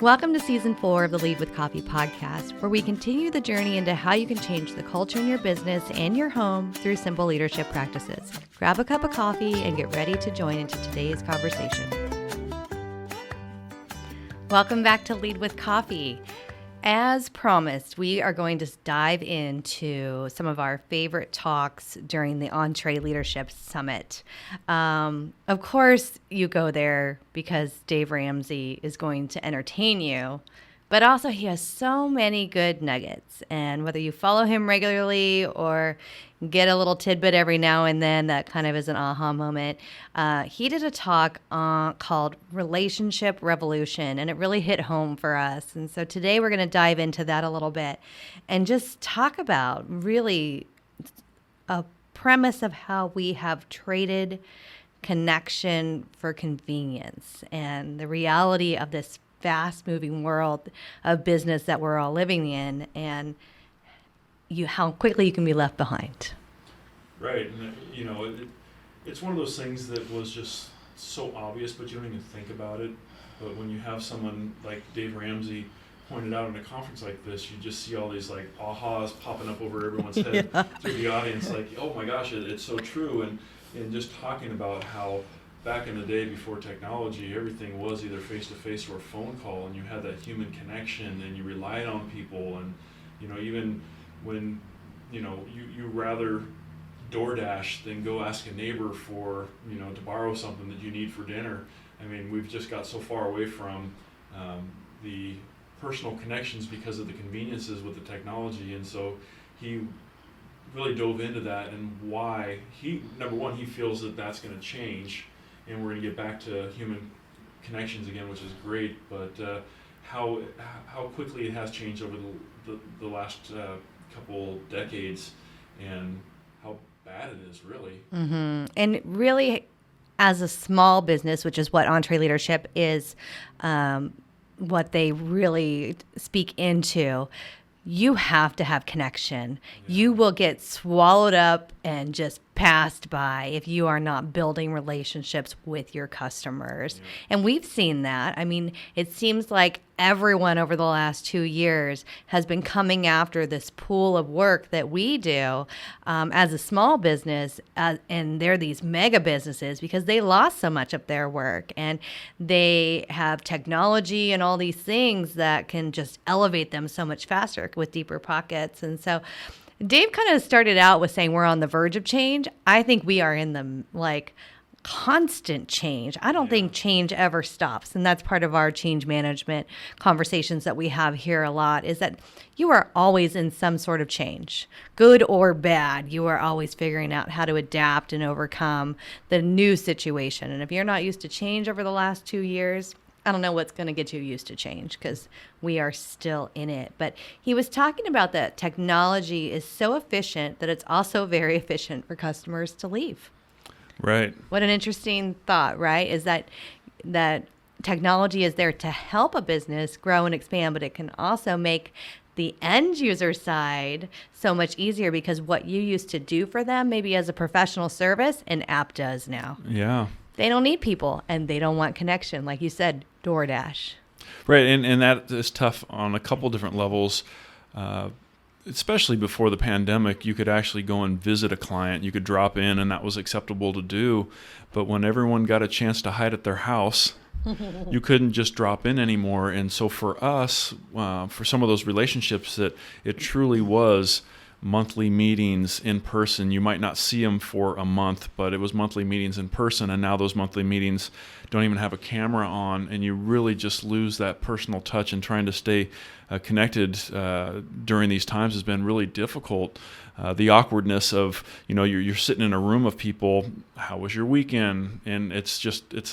Welcome to Season 4 of the Lead with Coffee podcast, where we continue the journey into how you can change the culture in your business and your home through simple leadership practices. Grab a cup of coffee and get ready to join into today's conversation. Welcome back to Lead with Coffee. As promised, we are going to dive into some of our favorite talks during the Entreleadership Summit. Of course, you go there because Dave Ramsey is going to entertain you, but also he has so many good nuggets. And whether you follow him regularly or get a little tidbit every now and then that kind of is an aha moment, he did a talk called Relationship Revolution, and it really hit home for us. And so today we're going to dive into that a little bit and just talk about really a premise of how we have traded connection for convenience and the reality of this fast-moving world of business that we're all living in, and how quickly you can be left behind. Right, and it's one of those things that was just so obvious, but you don't even think about it. But when you have someone like Dave Ramsey pointed out in a conference like this, you just see all these like ahas popping up over everyone's head through the audience, like, oh my gosh, it's so true. And just talking about how back in the day before technology, everything was either face-to-face or a phone call, and you had that human connection and you relied on people. And even when you rather DoorDash than go ask a neighbor for to borrow something that you need for dinner. I mean, we've just got so far away from the personal connections because of the conveniences with the technology. And so he really dove into that and why number one, he feels that that's going to change, and we're going to get back to human connections again, which is great. But how quickly it has changed over the last couple decades, and how bad it is, really. Mm-hmm. And really, as a small business, which is what Entreleadership is, what they really speak into, you have to have connection. Yeah. You will get swallowed up and just passed by if you are not building relationships with your customers. Yeah. And we've seen that. I mean, it seems like everyone over the last 2 years has been coming after this pool of work that we do as a small business, and they're these mega businesses because they lost so much of their work, and they have technology and all these things that can just elevate them so much faster with deeper pockets. And so Dave kind of started out with saying we're on the verge of change. I think we are in the constant change. I don't think change ever stops. And that's part of our change management conversations that we have here a lot, is that you are always in some sort of change, good or bad. You are always figuring out how to adapt and overcome the new situation. And if you're not used to change over the last 2 years, I don't know what's going to get you used to change, because we are still in it. But he was talking about that technology is so efficient that it's also very efficient for customers to leave. Right. What an interesting thought, right? Is that technology is there to help a business grow and expand, but it can also make the end user side so much easier, because what you used to do for them, maybe as a professional service, an app does now. Yeah. They don't need people, and they don't want connection. Like you said, DoorDash. Right, and that is tough on a couple different levels. Especially before the pandemic, you could actually go and visit a client. You could drop in, and that was acceptable to do. But when everyone got a chance to hide at their house, you couldn't just drop in anymore. And so for us, for some of those relationships, that it truly was monthly meetings in person. You might not see them for a month, but it was monthly meetings in person, and now those monthly meetings don't even have a camera on, and you really just lose that personal touch, and trying to stay connected during these times has been really difficult. The awkwardness of, you're sitting in a room of people, how was your weekend? And it's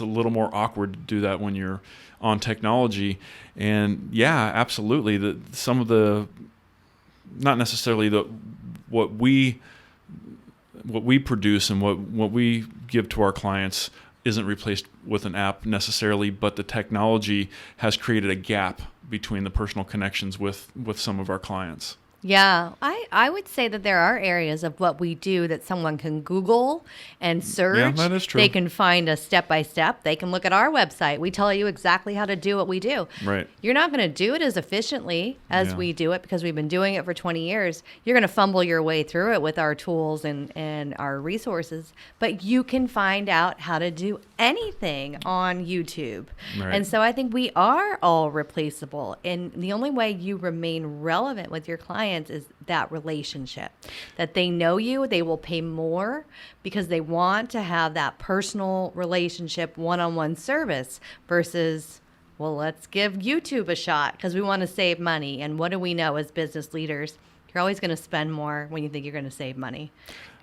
a little more awkward to do that when you're on technology. And yeah, absolutely, some of the, not necessarily what we produce and what we give to our clients isn't replaced with an app necessarily, but the technology has created a gap between the personal connections with some of our clients. Yeah, I would say that there are areas of what we do that someone can Google and search. Yeah, that is true. They can find a step-by-step. They can look at our website. We tell you exactly how to do what we do. Right. You're not going to do it as efficiently as Yeah. we do it because we've been doing it for 20 years. You're going to fumble your way through it with our tools and our resources, but you can find out how to do anything on YouTube. Right. And so I think we are all replaceable. And the only way you remain relevant with your clients is that relationship, that they know you, they will pay more because they want to have that personal relationship, one-on-one service versus, well, let's give YouTube a shot because we want to save money. And what do we know as business leaders? You're always going to spend more when you think you're going to save money.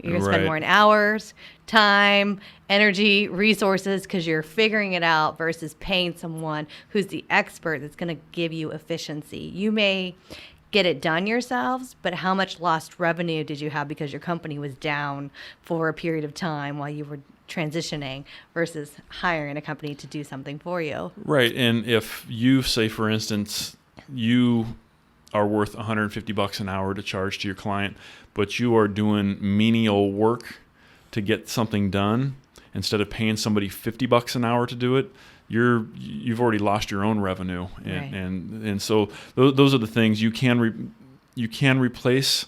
You're going to spend Right. more in hours, time, energy, resources because you're figuring it out versus paying someone who's the expert that's going to give you efficiency. You may get it done yourselves, but how much lost revenue did you have because your company was down for a period of time while you were transitioning versus hiring a company to do something for you? Right. And if you say, for instance, you are worth $150 an hour to charge to your client, but you are doing menial work to get something done instead of paying somebody $50 an hour to do it, you've already lost your own revenue, Right. and so those are the things you can replace,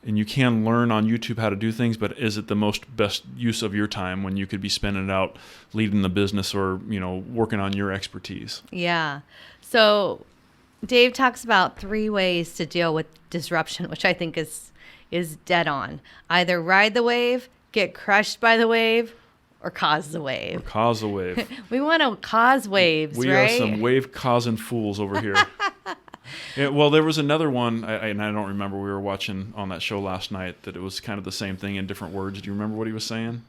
and you can learn on YouTube how to do things. But is it the best use of your time when you could be spending it out leading the business or working on your expertise? Yeah. So Dave talks about 3 ways to deal with disruption, which I think is dead on. Either ride the wave, get crushed by the wave, or cause the wave. Or cause a wave. We want to cause waves, We right? are some wave-causing fools over here. Yeah, well, there was another one, and I don't remember. We were watching on that show last night that it was kind of the same thing in different words. Do you remember what he was saying?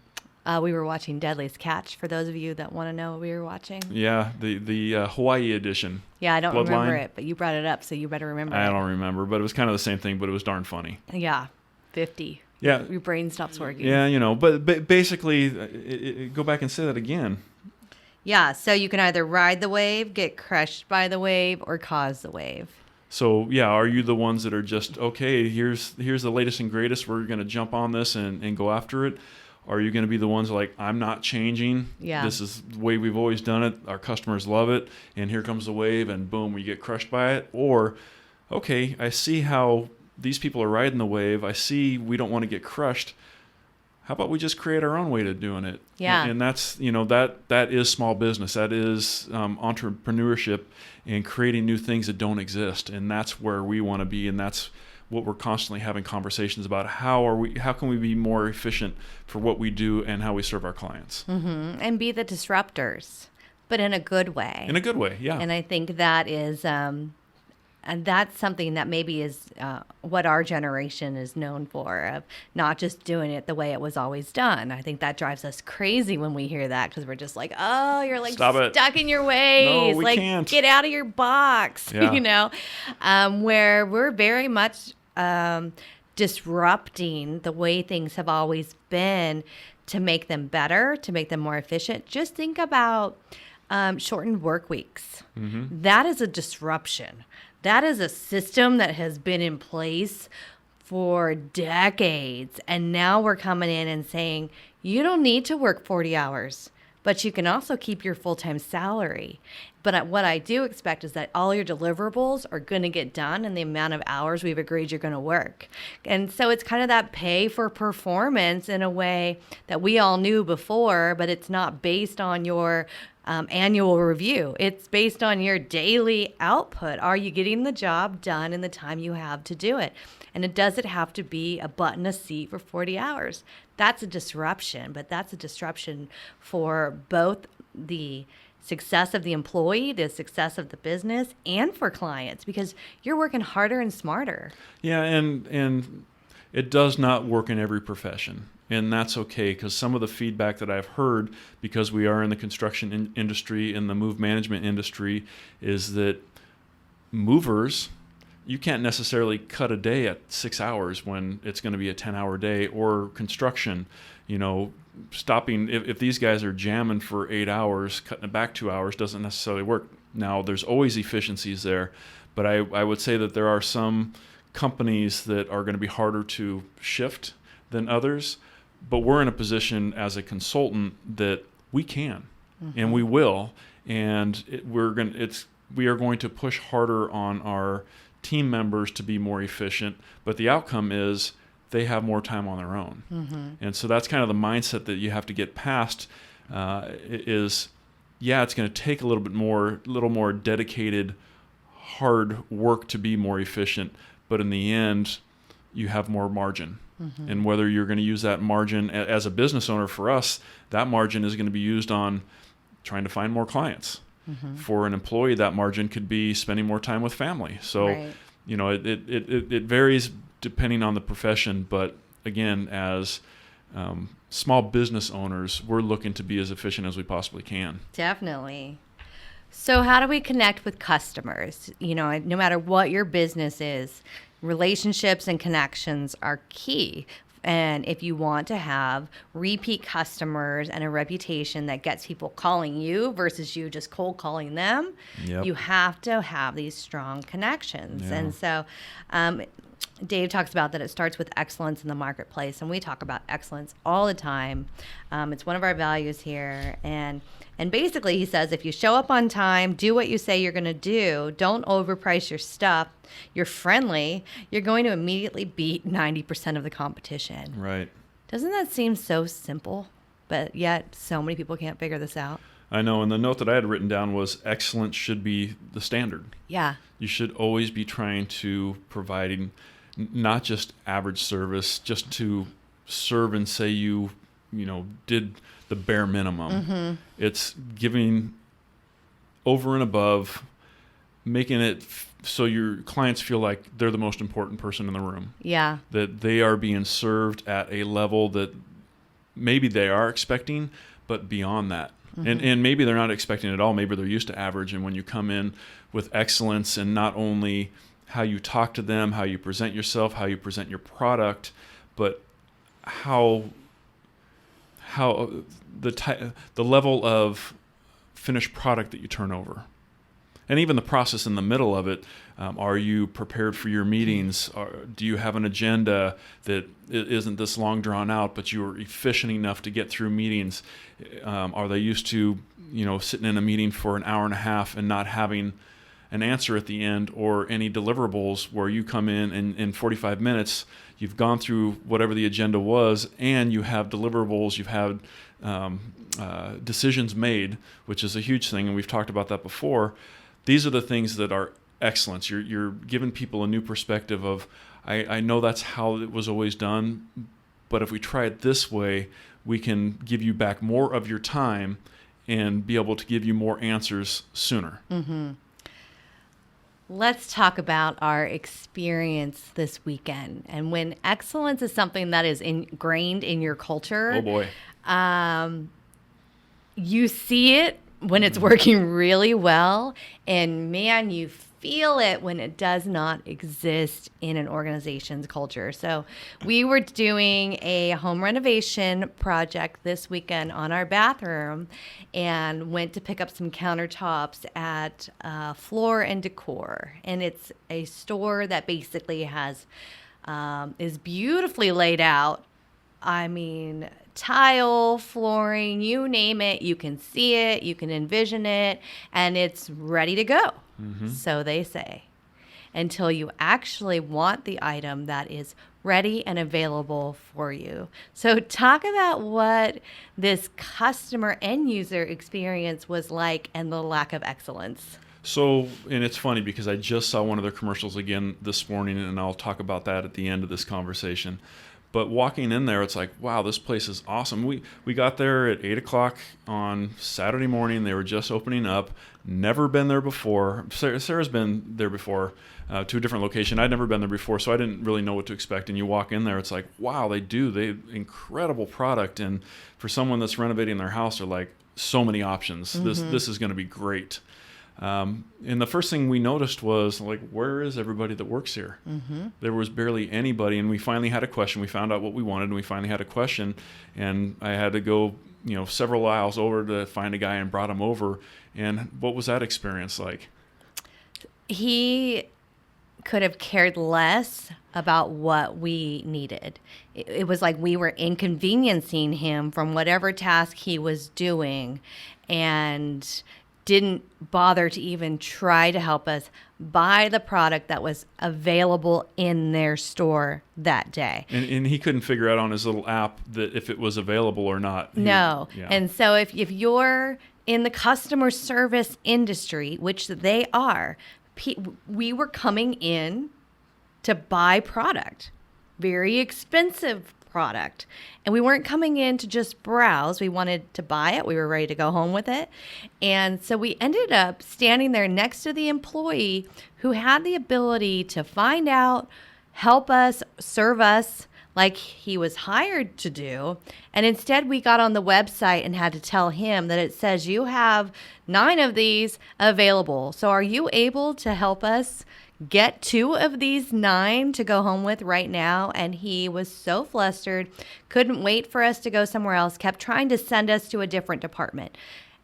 We were watching Deadliest Catch, for those of you that want to know what we were watching. Yeah, the Hawaii edition. Yeah, I don't remember Bloodline. it, but you brought it up, so you better remember I it. don't remember, but it was kind of the same thing, but it was darn funny. Yeah, 50. Yeah. Your brain stops working. Yeah, but basically, go back and say that again. Yeah, so you can either ride the wave, get crushed by the wave, or cause the wave. So, yeah, are you the ones that are just, okay, here's the latest and greatest, we're going to jump on this and go after it? Or are you going to be the ones like, I'm not changing. Yeah. This is the way we've always done it. Our customers love it. And here comes the wave, and boom, we get crushed by it. Or, okay, I see how these people are riding the wave. I see we don't want to get crushed. How about we just create our own way to doing it? Yeah. And that's, that is small business. That is entrepreneurship and creating new things that don't exist. And that's where we want to be. And that's what we're constantly having conversations about. How can we be more efficient for what we do and how we serve our clients? Mm-hmm. And be the disruptors, but in a good way. In a good way, yeah. And I think that is, and that's something that maybe is what our generation is known for, of not just doing it the way it was always done. I think that drives us crazy when we hear that, because we're just like, oh, you're like Stop it. stuck in your ways. No, we like, can't. get out of your box, Yeah. where we're very much disrupting the way things have always been to make them better, to make them more efficient. Just think about shortened work weeks. Mm-hmm. That is a disruption. That is a system that has been in place for decades. And now we're coming in and saying, you don't need to work 40 hours, but you can also keep your full-time salary. But what I do expect is that all your deliverables are going to get done in the amount of hours we've agreed you're going to work. And so it's kind of that pay for performance in a way that we all knew before, but it's not based on your annual review. It's based on your daily output. Are you getting the job done in the time you have to do it? And does it have to be a butt in a seat for 40 hours? That's a disruption, but that's a disruption for both the success of the employee, the success of the business, and for clients, because you're working harder and smarter. Yeah, and it does not work in every profession. And that's okay, because some of the feedback that I've heard, because we are in the construction industry and the move management industry, is that movers, you can't necessarily cut a day at 6 hours when it's going to be a 10-hour day. Or construction, stopping, if these guys are jamming for 8 hours, cutting it back 2 hours doesn't necessarily work. Now, there's always efficiencies there, but I would say that there are some companies that are going to be harder to shift than others, but we're in a position as a consultant that we can, and we will, and we are going to push harder on our team members to be more efficient, but the outcome is they have more time on their own. And so that's kind of the mindset that you have to get past, it's going to take a little more dedicated, hard work to be more efficient, but in the end, you have more margin. And whether you're going to use that margin as a business owner, for us, that margin is going to be used on trying to find more clients. For an employee, that margin could be spending more time with family. So, Right. It varies depending on the profession. But again, as small business owners, we're looking to be as efficient as we possibly can. Definitely. So how do we connect with customers? No matter what your business is, relationships and connections are key. And if you want to have repeat customers and a reputation that gets people calling you versus you just cold calling them, Yep. you have to have these strong connections. Yeah. And so Dave talks about that it starts with excellence in the marketplace, and we talk about excellence all the time. It's one of our values here. And basically he says, if you show up on time, do what you say you're going to do, don't overprice your stuff, you're friendly, you're going to immediately beat 90% of the competition. Right. Doesn't that seem so simple? But yet so many people can't figure this out. I know. And the note that I had written down was excellence should be the standard. Yeah. You should always be trying to providing not just average service, just to serve and say you did the bare minimum. It's giving over and above, making it so your clients feel like they're the most important person in the room. Yeah. That they are being served at a level that maybe they are expecting, but beyond that. And maybe they're not expecting it at all. Maybe they're used to average. And when you come in with excellence, and not only how you talk to them, how you present yourself, how you present your product, but how the level of finished product that you turn over. And even the process in the middle of it. Are you prepared for your meetings? Do you have an agenda that isn't this long drawn out, but you are efficient enough to get through meetings? Are they used to, sitting in a meeting for an hour and a half and not having an answer at the end, or any deliverables where you come in and in 45 minutes, you've gone through whatever the agenda was, and you have deliverables, you've had decisions made, which is a huge thing, and we've talked about that before. These are the things that are excellence. You're giving people a new perspective of, I know that's how it was always done, but if we try it this way, we can give you back more of your time and be able to give you more answers sooner. Let's talk about our experience this weekend. And when excellence is something that is ingrained in your culture, Oh boy. You see it when it's working really well, and man, you feel it when it does not exist in an organization's culture. So we were doing a home renovation project this weekend on our bathroom, and went to pick up some countertops at Floor and Decor. And it's a store that basically has is beautifully laid out. I mean, tile, flooring, you name it, you can see it, you can envision it, and it's ready to go. So they say, until you actually want the item that is ready and available for you. So talk about what this customer end user experience was like, and the lack of excellence. So, and it's funny because I just saw one of their commercials again this morning, and I'll talk about that at the end of this conversation. But walking in there, it's like, wow, this place is awesome. We got there at 8 o'clock on Saturday morning. They were just opening up. Never been there before. Sarah's been there before to a different location. I'd never been there before, so I didn't really know what to expect. And you walk in there, it's like, wow, they incredible product. And for someone that's renovating their house, they're like, so many options. This is going to be great. And the first thing we noticed was, like, where is everybody that works here? There was barely anybody, and we finally had a question. We found out what we wanted, and we finally had a question, and I had to go, several aisles over to find a guy and brought him over. And what was that experience like? He could have cared less about what we needed. It was like we were inconveniencing him from whatever task he was doing and didn't bother to even try to help us buy the product that was available in their store that day. And he couldn't figure out on his little app that if it was available or not. No. And so if you're in the customer service industry, which they are, we were coming in to buy product, very expensive product. And we weren't coming in to just browse. We wanted to buy it. We were ready to go home with it. And so we ended up standing there next to the employee who had the ability to find out, help us, serve us like he was hired to do. And instead we got on the website and had to tell him that it says you have 9 of these available. So are you able to help us get 2 of these 9 to go home with right now? And he was so flustered, couldn't wait for us to go somewhere else, kept trying to send us to a different department.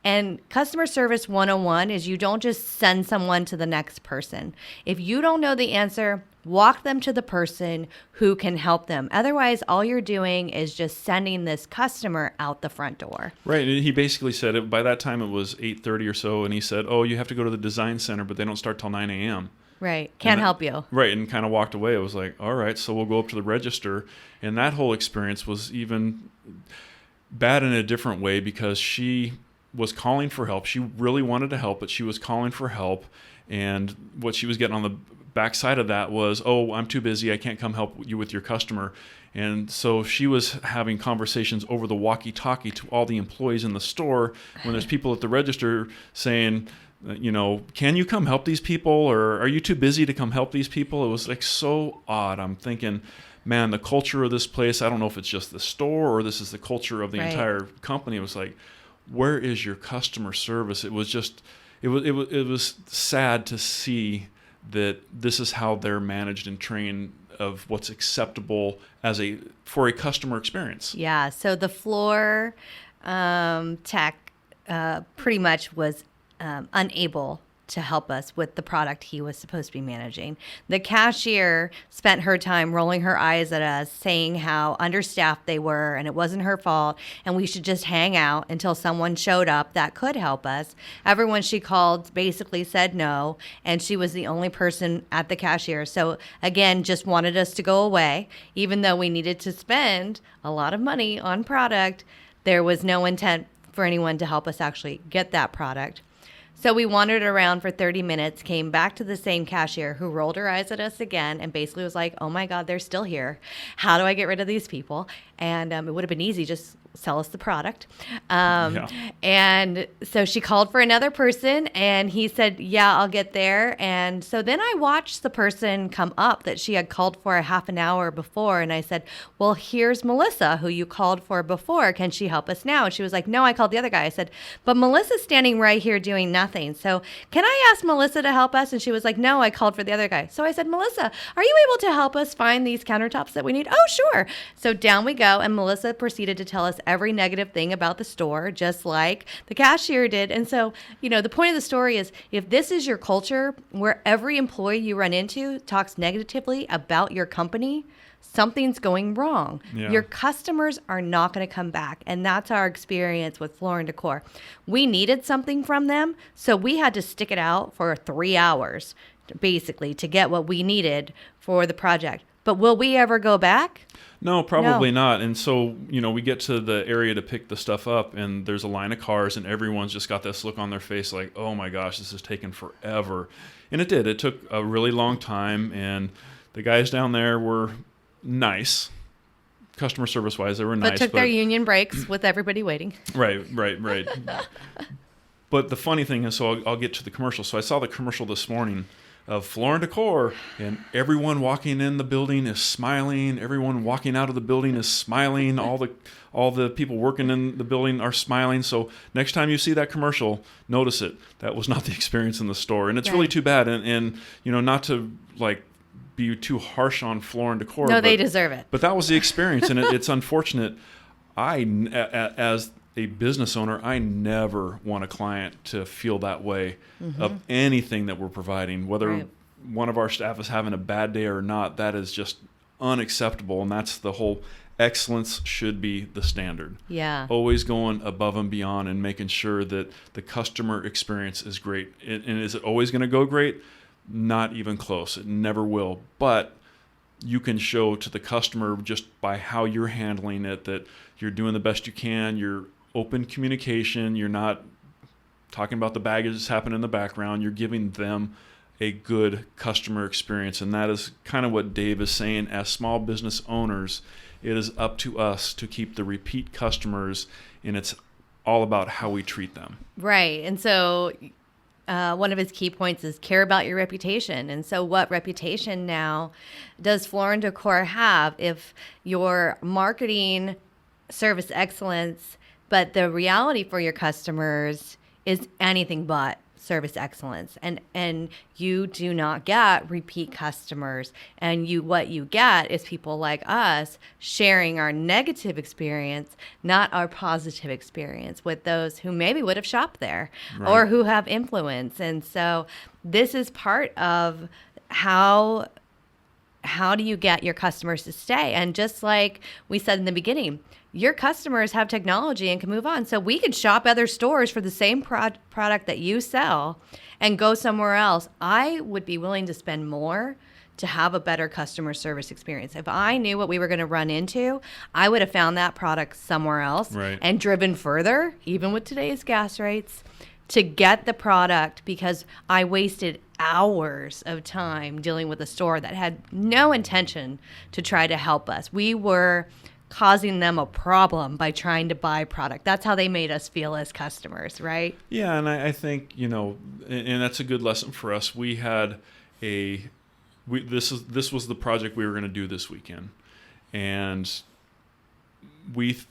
And customer service 101 is you don't just send someone to the next person. If you don't know the answer, walk them to the person who can help them. Otherwise, all you're doing is just sending this customer out the front door. Right. And he basically said it. By that time, it was 8:30 or so, and he said, "Oh, you have to go to the design center, but they don't start till 9 a.m." Right. Can't help you. Right. And kind of walked away. It was like, all right, so we'll go up to the register. And that whole experience was even bad in a different way because she was calling for help. She really wanted to help, but she was calling for help. And what she was getting on the backside of that was, "Oh, I'm too busy. I can't come help you with your customer." And so she was having conversations over the walkie-talkie to all the employees in the store when there's people at the register saying, "Can you come help these people?" Or "Are you too busy to come help these people?" It was like so odd. I'm thinking, man, the culture of this place, I don't know if it's just the store or this is the culture of the entire company. It was like, where is your customer service? It was just, it was sad to see that this is how they're managed and trained of what's acceptable for a customer experience. Yeah. So the floor tech pretty much was unable to help us with the product he was supposed to be managing. The cashier spent her time rolling her eyes at us, saying how understaffed they were and it wasn't her fault and we should just hang out until someone showed up that could help us. Everyone she called basically said no, and she was the only person at the cashier. So again, just wanted us to go away. Even though we needed to spend a lot of money on product, there was no intent for anyone to help us actually get that product. So we wandered around for 30 minutes, came back to the same cashier who rolled her eyes at us again and basically was like, "Oh my God, they're still here. How do I get rid of these people?" And it would have been easy, just sell us the product. And so she called for another person and he said, "Yeah, I'll get there." And so then I watched the person come up that she had called for a half an hour before. And I said, "Well, here's Melissa, who you called for before. Can she help us now?" And she was like, "No, I called the other guy." I said, "But Melissa's standing right here doing nothing. So can I ask Melissa to help us?" And she was like, "No, I called for the other guy." So I said, "Melissa, are you able to help us find these countertops that we need?" "Oh, sure." So down we go. And Melissa proceeded to tell us every negative thing about the store, just like the cashier did. And so, the point of the story is, if this is your culture where every employee you run into talks negatively about your company, something's going wrong. Yeah. Your customers are not going to come back. And that's our experience with Floor and Decor. We needed something from them, so we had to stick it out for 3 hours, basically, to get what we needed for the project. But will we ever go back? No, probably not. And so, we get to the area to pick the stuff up and there's a line of cars and everyone's just got this look on their face like, "Oh my gosh, this is taking forever." And it did. It took a really long time, and the guys down there were nice. Customer service wise, they were nice. But took their union breaks with everybody waiting. Right. But the funny thing is, so I'll get to the commercial. So I saw the commercial this morning of Floor and Decor, and everyone walking in the building is smiling. Everyone walking out of the building is smiling. All the people working in the building are smiling. So next time you see that commercial, notice it. That was not the experience in the store, and it's really too bad. And not to be too harsh on Floor and Decor. No, they deserve it. But that was the experience, and it's unfortunate. As a business owner, I never want a client to feel that way of anything that we're providing, whether one of our staff is having a bad day or not, that is just unacceptable. And that's the whole excellence should be the standard. Yeah. Always going above and beyond and making sure that the customer experience is great. And is it always going to go great? Not even close. It never will. But you can show to the customer just by how you're handling it that you're doing the best you can. You're open communication. You're not talking about the baggage that's happening in the background. You're giving them a good customer experience. And that is kind of what Dave is saying. As small business owners, it is up to us to keep the repeat customers, and it's all about how we treat them. Right. And so one of his key points is care about your reputation. And so what reputation now does Floor & Decor have if you're marketing service excellence, but the reality for your customers is anything but service excellence, and you do not get repeat customers, and what you get is people like us sharing our negative experience, not our positive experience, with those who maybe would have shopped there, right, or who have influence. And so this is part of how do you get your customers to stay? And just like we said in the beginning, your customers have technology and can move on. So we could shop other stores for the same product that you sell and go somewhere else. I would be willing to spend more to have a better customer service experience. If I knew what we were going to run into, I would have found that product somewhere else, right, and driven further, even with today's gas rates, to get the product, because I wasted hours of time dealing with a store that had no intention to try to help us. We were causing them a problem by trying to buy product. That's how they made us feel as customers, right? Yeah, and I think, and that's a good lesson for us. We had this was the project we were going to do this weekend, and it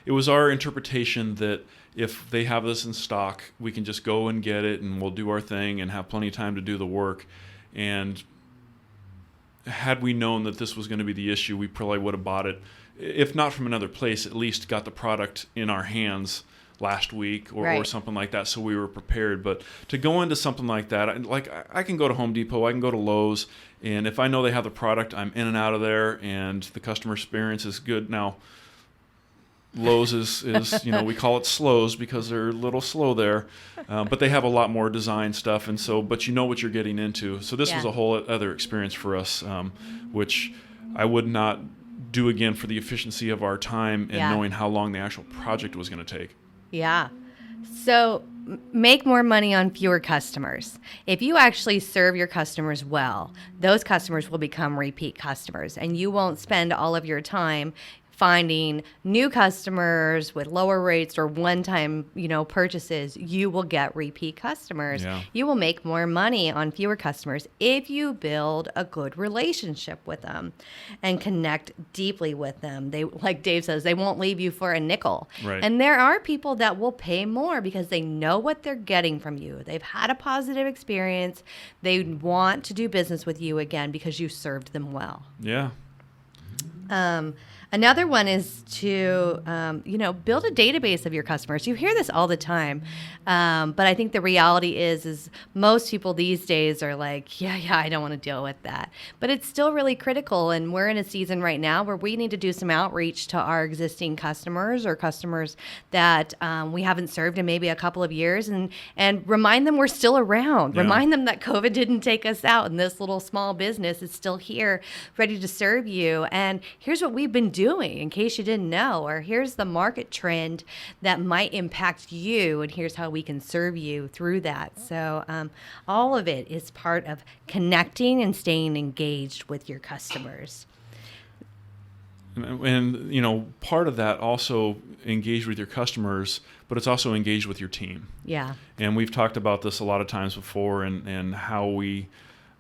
was our interpretation that if they have this in stock, we can just go and get it, and we'll do our thing and have plenty of time to do the work. And had we known that this was going to be the issue, we probably would have bought it, if not from another place, at least got the product in our hands last week or something like that, so we were prepared. But to go into something like that, I can go to Home Depot, I can go to Lowe's, and if I know they have the product, I'm in and out of there, and the customer experience is good. Now, Lowe's is we call it slows because they're a little slow there, but they have a lot more design stuff, and so, but you know what you're getting into. So this was a whole other experience for us, which I would not do again for the efficiency of our time and knowing how long the actual project was going to take. Yeah. So make more money on fewer customers. If you actually serve your customers well, those customers will become repeat customers, and you won't spend all of your time finding new customers with lower rates or one-time, purchases. You will get repeat customers. Yeah. You will make more money on fewer customers if you build a good relationship with them and connect deeply with them. They, like Dave says, they won't leave you for a nickel. Right. And there are people that will pay more because they know what they're getting from you. They've had a positive experience. They want to do business with you again because you served them well. Yeah. Another one is to, build a database of your customers. You hear this all the time, but I think the reality is most people these days are like, yeah, I don't want to deal with that. But it's still really critical, and we're in a season right now where we need to do some outreach to our existing customers or customers that we haven't served in maybe a couple of years, and remind them we're still around. Yeah. Remind them that COVID didn't take us out, and this little small business is still here, ready to serve you. And here's what we've been doing, in case you didn't know, or here's the market trend that might impact you, and here's how we can serve you through that. So all of it is part of connecting and staying engaged with your customers. And part of that also engaged with your customers, but it's also engaged with your team. Yeah. And we've talked about this a lot of times before, and how we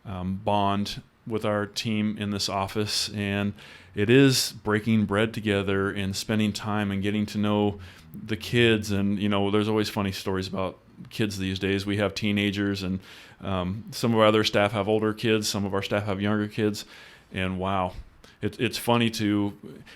bond with our team in this office, and it is breaking bread together and spending time and getting to know the kids. And there's always funny stories about kids these days. We have teenagers, and some of our other staff have older kids, some of our staff have younger kids, and wow, it's funny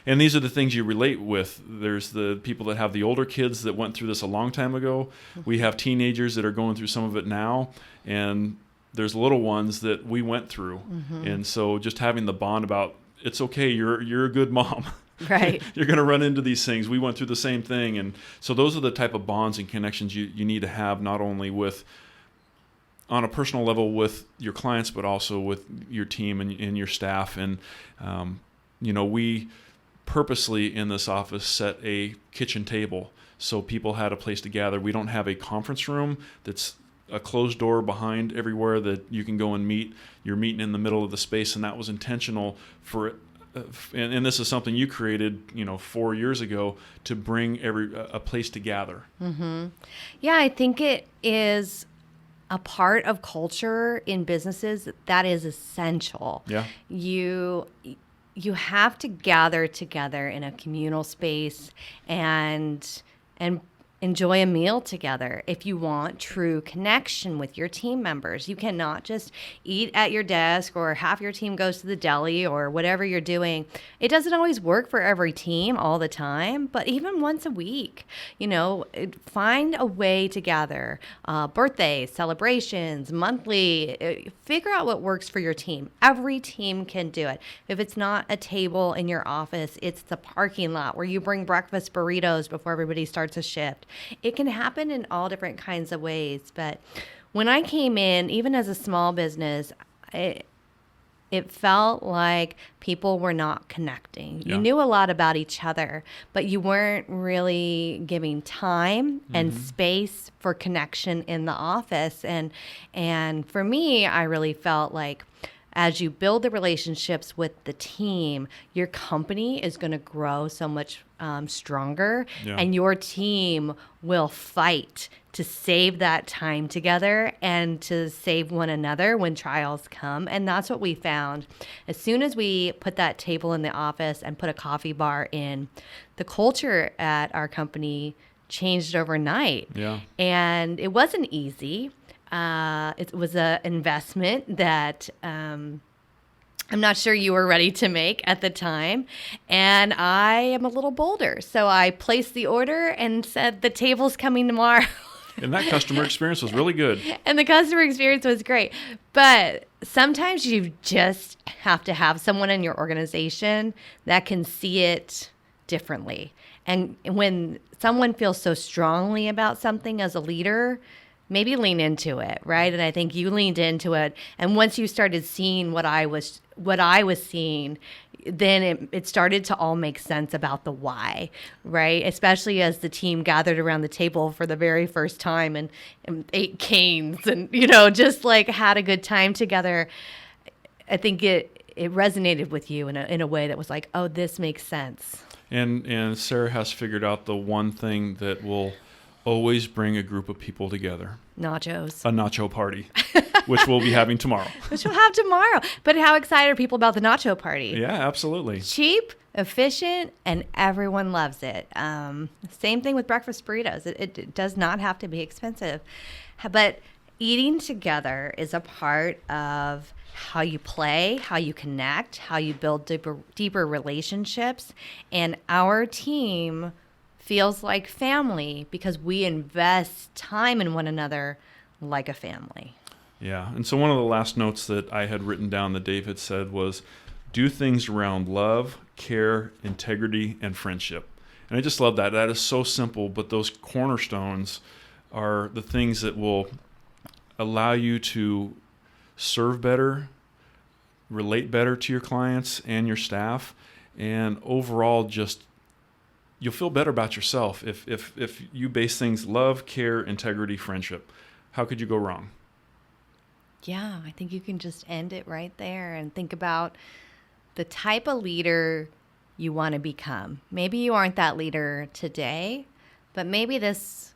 and these are the things you relate with. There's the people that have the older kids that went through this a long time ago. We have teenagers that are going through some of it now, and there's little ones that we went through. And so just having the bond about, it's okay, you're a good mom. Right. You're going to run into these things. We went through the same thing. And so those are the type of bonds and connections you need to have, not only on a personal level with your clients, but also with your team and your staff. And, we purposely in this office set a kitchen table so people had a place to gather. We don't have a conference room that's a closed door behind everywhere that you can go and meet. You're meeting in the middle of the space, and that was intentional for and this is something you created, 4 years ago, to bring a place to gather. Yeah, I think it is a part of culture in businesses that is essential. Yeah. You have to gather together in a communal space and enjoy a meal together if you want true connection with your team members. You cannot just eat at your desk, or half your team goes to the deli, or whatever you're doing. It doesn't always work for every team all the time, but even once a week, find a way to gather. Birthdays, celebrations, monthly, figure out what works for your team. Every team can do it. If it's not a table in your office, it's the parking lot where you bring breakfast burritos before everybody starts a shift. It can happen in all different kinds of ways. But when I came in, even as a small business, it felt like people were not connecting. Yeah. You knew a lot about each other, but you weren't really giving time and space for connection in the office. And for me, I really felt like as you build the relationships with the team, your company is going to grow so much stronger, and your team will fight to save that time together and to save one another when trials come. And that's what we found. As soon as we put that table in the office and put a coffee bar in, the culture at our company changed overnight. Yeah. And it wasn't easy. It was an investment that I'm not sure you were ready to make at the time. And I am a little bolder. So I placed the order and said, the table's coming tomorrow. And that customer experience was really good. And the customer experience was great. But sometimes you just have to have someone in your organization that can see it differently. And when someone feels so strongly about something as a leader, maybe lean into it, right? And I think you leaned into it. And once you started seeing what I was seeing, then it started to all make sense about the why, right? Especially as the team gathered around the table for the very first time and ate canes and, just like had a good time together. I think it resonated with you in a way that was like, oh, this makes sense. And Sarah has figured out the one thing that will always bring a group of people together. Nachos. A Nacho Party, which we'll be having tomorrow. Which we'll have tomorrow. But how excited are people about the Nacho Party? Yeah, absolutely. Cheap, efficient, and everyone loves it. Same thing with breakfast burritos. It does not have to be expensive. But eating together is a part of how you play, how you connect, how you build deeper relationships. And our team feels like family because we invest time in one another like a family. Yeah. And so one of the last notes that I had written down that Dave had said was, do things around love, care, integrity, and friendship. And I just love that. That is so simple, but those cornerstones are the things that will allow you to serve better, relate better to your clients and your staff, and overall just you'll feel better about yourself if you base things love, care, integrity, friendship. How could you go wrong? Yeah, I think you can just end it right there and think about the type of leader you want to become. Maybe you aren't that leader today, but maybe this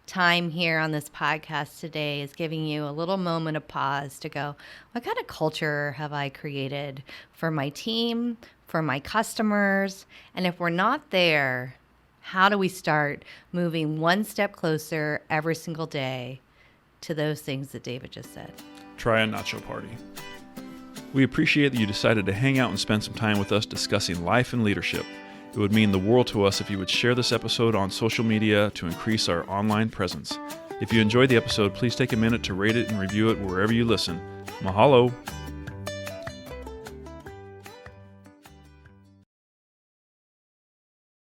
time here on this podcast today is giving you a little moment of pause to go, what kind of culture have I created for my team, for my customers? And if we're not there, how do we start moving one step closer every single day to those things that David just said? Try a Nacho Party. We appreciate that you decided to hang out and spend some time with us discussing life and leadership. It would mean the world to us if you would share this episode on social media to increase our online presence. If you enjoyed the episode, please take a minute to rate it and review it wherever you listen. Mahalo!